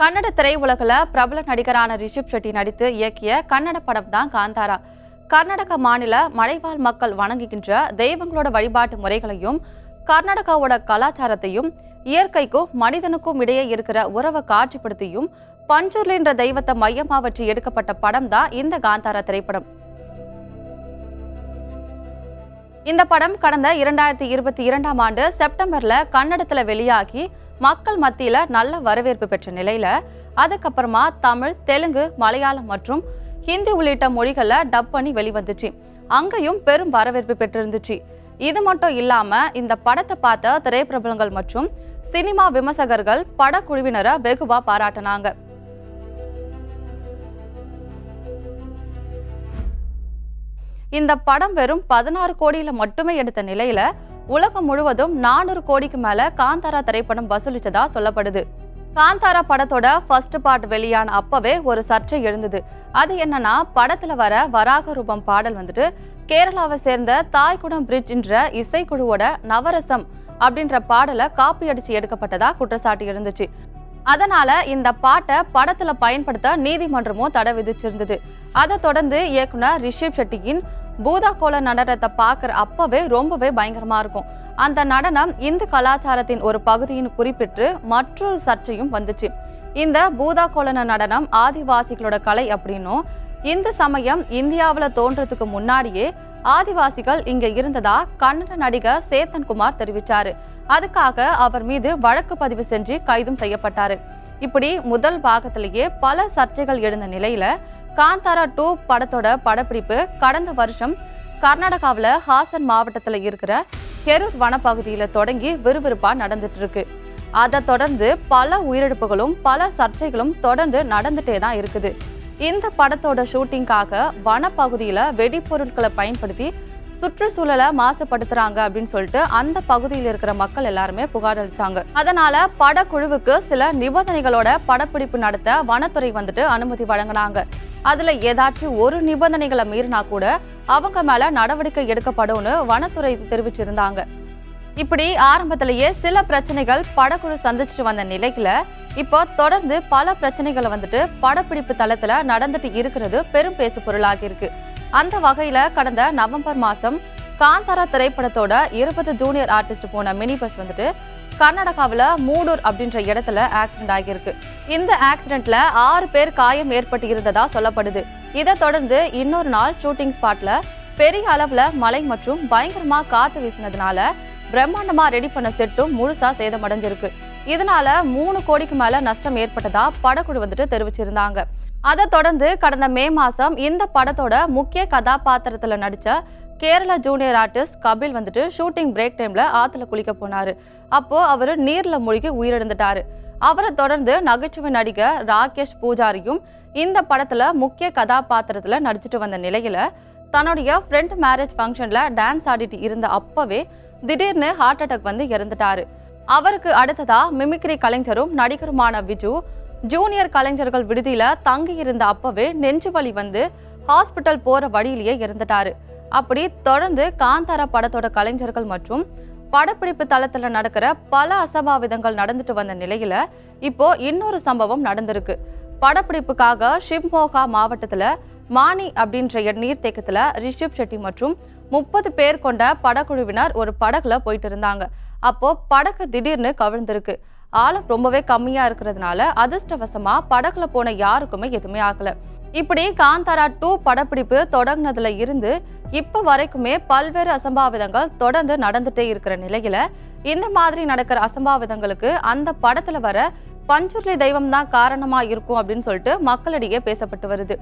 கன்னட திரையுலகில் பிரபல நடிகரான ரிஷப் ஷெட்டி நடித்து இயக்கிய கன்னட படம் தான் காந்தாரா. கர்நாடக மாநில மலைவாழ் மக்கள் வணங்குகின்ற தெய்வங்களோட வழிபாட்டு முறைகளையும் கர்நாடகாவோட கலாச்சாரத்தையும் இயற்கைக்கும் மனிதனுக்கும் இடையே இருக்கிற உறவை காட்சிப்படுத்தியும் பஞ்சூர்ல என்ற தெய்வத்தை மையமாக வச்சு எடுக்கப்பட்ட படம் தான் இந்த காந்தாரா திரைப்படம். இந்த படம் கடந்த 2022ஆம் ஆண்டு செப்டம்பர்ல கன்னடத்துல வெளியாகி மக்கள் மத்தியில நல்ல வரவேற்பு பெற்ற நிலையில அதுக்கப்புறமா தமிழ், தெலுங்கு, மலையாளம் மற்றும் ஹிந்தி உள்ளிட்ட மொழிகள்ல டப் பண்ணி வெளிவந்துச்சு. அங்கேயும் பெரும் வரவேற்பு பெற்றிருந்துச்சு. இது மட்டும் இல்லாம இந்த படத்தை பார்த்த திரைப்பிரபலங்கள் மற்றும் சினிமா விமர்சகர்கள் படக்குழுவினரை வெகுவா பாராட்டினாங்க. இந்த படம் வெறும் 16 கோடியில மட்டுமே எடுத்த நிலையில உலகம் முழுவதும் 400 கோடிக்கு மேல காந்தாரா திரைப்படம் வசூலிச்சதா சொல்லப்படுது. காந்தாரா படத்தோட ஃபர்ஸ்ட் பார்ட் வெளியான அப்பவே ஒரு சர்ச்சை எழுந்தது. அது என்னன்னா, படத்துல வர வராக ரூபம் பாடல் கேரளாவை சேர்ந்த தாய்குடம் பிரிட்ஜ் என்ற இசைக்குழுவோட நவரசம் அப்படின்ற பாடலை காப்பி அடிச்சு எடுக்கப்பட்டதா குற்றச்சாட்டு இருந்துச்சு. அதனால இந்த பாட்டை படத்துல பயன்படுத்த நீதிமன்றமும் தடை விதிச்சிருந்தது. அதை தொடர்ந்து இயக்குனர் ரிஷப் ஷெட்டியின் பூதாகோல நடனத்தை பார்க்குற அப்பவே ரொம்பவே பயங்கரமா இருக்கும். அந்த நடனம் இந்து கலாச்சாரத்தின் ஒரு பகுதியின் குறிப்பிட்டு மற்றொரு சர்ச்சையும் வந்துச்சு. இந்த பூதாகோலன நடனம் ஆதிவாசிகளோட கலை அப்படின்னும் இந்து சமயம் இந்தியாவில் தோன்றதுக்கு முன்னாடியே ஆதிவாசிகள் இங்க இருந்ததா கன்னட நடிகர் சேத்தன்குமார் தெரிவிச்சாரு. அதுக்காக அவர் மீது வழக்கு பதிவு செஞ்சு கைதும் செய்யப்பட்டாரு. இப்படி முதல் பாகத்திலேயே பல சர்ச்சைகள் எழுந்த நிலையில காந்தாரா 2 படத்தோட படப்பிடிப்பு கடந்த வருஷம் கர்நாடகாவில் ஹாசன் மாவட்டத்தில் இருக்கிற கெரூர் வனப்பகுதியில தொடங்கி விறுவிறுப்பா நடந்துட்டு இருக்கு. அதை தொடர்ந்து பல உயிரிழப்புகளும் பல சர்ச்சைகளும் தொடர்ந்து நடந்துட்டே தான் இருக்குது. இந்த படத்தோட ஷூட்டிங்காக வனப்பகுதியில வெடிப்பொருட்களை பயன்படுத்தி சுற்றுச்சூழலை மாசுபடுத்துறாங்க அப்படின்னு சொல்லிட்டு அந்த பகுதியில் இருக்கிற மக்கள் எல்லாருமே புகார் அளிச்சாங்க. அதனால படக்குழுவுக்கு சில நிபந்தனைகளோட படப்பிடிப்பு நடத்த வனத்துறை அனுமதி வழங்கினாங்க. அதுல ஏதாச்சும் ஒரு நிபந்தனைகளை மீறினா கூட அவங்க மேல நடவடிக்கை எடுக்கப்படும்னு வனத்துறை தெரிவிச்சிருந்தாங்க. இப்படி ஆரம்பத்திலேயே சில பிரச்சனைகள் படக்குழு சந்திச்சுட்டு வந்த நிலையில இப்போ தொடர்ந்து பல பிரச்சனைகளை படப்பிடிப்பு தளத்துல நடந்துட்டு இருக்கிறது பெரும் பேசு பொருளாகி இருக்கு. அந்த வகையில கடந்த நவம்பர் மாசம் காந்தாரா திரைப்படத்தோட 20 ஜூனியர் ஆர்டிஸ்ட் போன மினி பஸ் கர்நாடகாவில் மூடூர் அப்படின்ற இடத்துல ஆக்சிடென்ட் ஆகியிருக்கு. இந்த ஆக்சிடென்ட்ல 6 பேர் காயம் ஏற்பட்டு இருந்ததா சொல்லப்படுது. இதை தொடர்ந்து இன்னொரு நாள் ஷூட்டிங் ஸ்பாட்ல பெரிய அளவுல மழை மற்றும் பயங்கரமா காத்து வீசினதுனால பிரம்மாண்டமா ரெடி பண்ண செட்டும் முழுசா சேதமடைஞ்சிருக்கு. இதனால 3 கோடிக்கு மேல நஷ்டம் ஏற்பட்டதா படக்குழு தெரிவிச்சிருந்தாங்க. அதை தொடர்ந்து கடந்த மே மாசம் இந்த படத்தோட முக்கிய கதாபாத்திரத்துல நடிச்ச Kerala junior artist Kapil shooting break டைம்ல ஆத்துல குளிக்க போனாரு. அப்போ அவரு நீர்ல மூழ்கி உயிரிழந்துட்டாரு. அவரை தொடர்ந்து நகைச்சுவை நடிகர் ராகேஷ் பூஜாரியும் இந்த படத்துல முக்கிய கதாபாத்திரத்துல நடிச்சிட்டு வந்த நிலையில தன்னுடைய ஃப்ரெண்ட் மேரேஜ் ஃபங்க்ஷன்ல டான்ஸ் ஆடிட்டு இருந்த அப்பவே திடீர்னு ஹார்ட் அட்டாக் இறந்துட்டாரு. அவருக்கு அடுத்ததா மிமிக்ரி கலைஞரும் நடிகருமான விஜு ஜூனியர் கலைஞர்கள் விடுதியில தங்கி இருந்த அப்பவே நெஞ்சு வலி ஹாஸ்பிட்டல் போற வழியிலேயே இறந்துட்டாரு. அப்படி தொடர்ந்து காந்தாரா படத்தோட கலைஞர்கள் மற்றும் படப்பிடிப்பு தளத்துல நடக்கிற பல அசம்பாவிதங்கள் நடந்துட்டு வந்த நிலையில இப்போ இன்னொரு சம்பவம் நடந்திருக்கு. படப்பிடிப்புக்காக ஷிவ்மோகா மாவட்டத்துல மானி அப்படின்ற நீர்த்தேக்கத்துல ரிஷப் ஷெட்டி மற்றும் 30 பேர் கொண்ட படக்குழுவினர் ஒரு படகுல போயிட்டு இருந்தாங்க. அப்போ படகு திடீர்னு கவிழ்ந்திருக்கு. ஆழம் ரொம்பவே கம்மியா இருக்கிறதுனால அதிர்ஷ்டவசமா படகுல போன யாருக்குமே எதுவுமே ஆகல. இப்படி காந்தாரா 2 படப்பிடிப்பு தொடங்கினதுல இருந்து இப்ப வரைக்குமே பல்வேறு அசம்பாவிதங்கள் தொடர்ந்து நடந்துட்டே இருக்கிற நிலையில இந்த மாதிரி நடக்கிற அசம்பாவிதங்களுக்கு அந்த படத்துல வர பஞ்சூர்லி தெய்வம் தான் காரணமா இருக்கும் அப்படின்னு சொல்லிட்டு மக்களிடையே பேசப்பட்டு வருது.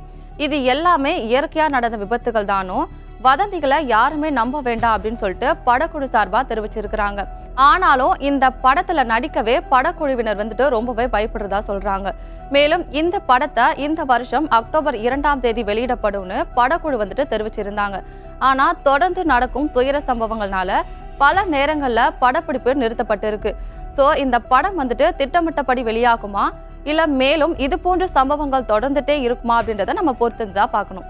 இது எல்லாமே இயற்கையா நடந்த விபத்துகள் தானோ, வதந்திகளை யாருமே நம்ப வேண்டாம் அப்படின்னு சொல்லிட்டு படக்குழு சார்பா தெரிவிச்சிருக்கிறாங்க. ஆனாலும் இந்த படத்துல நடிக்கவே படக்குழுவினர் ரொம்பவே பயப்படுறதா சொல்றாங்க. மேலும் இந்த படத்தை இந்த வருஷம் அக்டோபர் 2ஆம் தேதி வெளியிடப்படும்னு படக்குழு தெரிவிச்சிருந்தாங்க. ஆனா தொடர்ந்து நடக்கும் துயர சம்பவங்கள்னால பல நேரங்கள்ல படப்பிடிப்பு நிறுத்தப்பட்டு இருக்கு. சோ இந்த படம் திட்டமிட்டபடி வெளியாகுமா இல்ல மேலும் இது போன்ற சம்பவங்கள் தொடர்ந்துட்டே இருக்குமா அப்படின்றத நம்ம பொறுத்து தான் பார்க்கணும்.